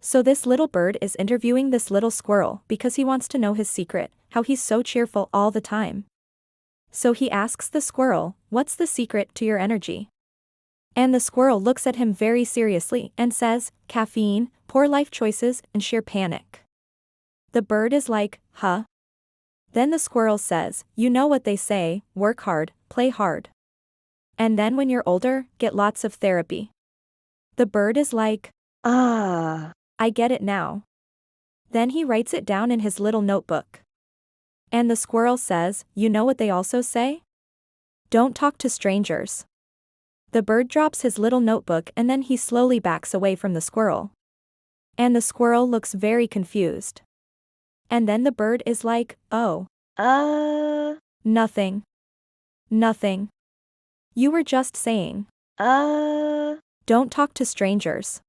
So this little bird is interviewing this little squirrel because he wants to know his secret, how he's so cheerful all the time. So he asks the squirrel, what's the secret to your energy? And the squirrel looks at him very seriously and says, caffeine, poor life choices, and sheer panic. The bird is like, huh? Then the squirrel says, you know what they say, work hard, play hard. And then when you're older, get lots of therapy. The bird is like, ah, I get it now. Then he writes it down in his little notebook. And the squirrel says, you know what they also say? Don't talk to strangers. The bird drops his little notebook and then he slowly backs away from the squirrel. And the squirrel looks very confused. And then the bird is like, oh. Nothing. Nothing. You were just saying. Don't talk to strangers.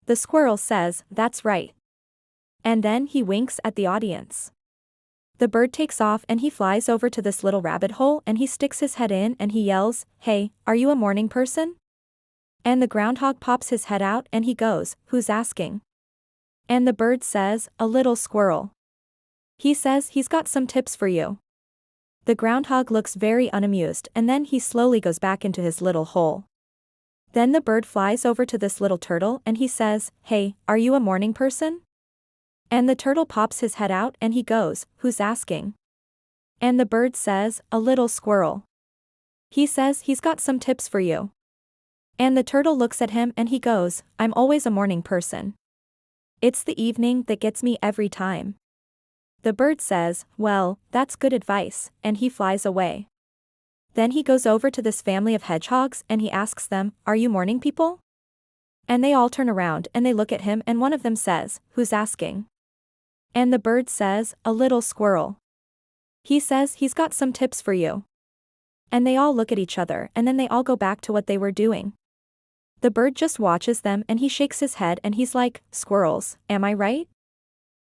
The squirrel says, that's right. And then he winks at the audience. The bird takes off and he flies over to this little rabbit hole and he sticks his head in and he yells, hey, are you a morning person? And the groundhog pops his head out and he goes, who's asking? And the bird says, a little squirrel. He says he's got some tips for you. The groundhog looks very unamused and then he slowly goes back into his little hole. Then the bird flies over to this little turtle and he says, hey, are you a morning person? And the turtle pops his head out and he goes, who's asking? And the bird says, a little squirrel. He says he's got some tips for you. And the turtle looks at him and he goes, I'm always a morning person. It's the evening that gets me every time. The bird says, well, that's good advice, and he flies away. Then he goes over to this family of hedgehogs and he asks them, are you morning people? And they all turn around and they look at him and one of them says, who's asking? And the bird says, a little squirrel. He says he's got some tips for you. And they all look at each other and then they all go back to what they were doing. The bird just watches them and he shakes his head and he's like, squirrels, am I right?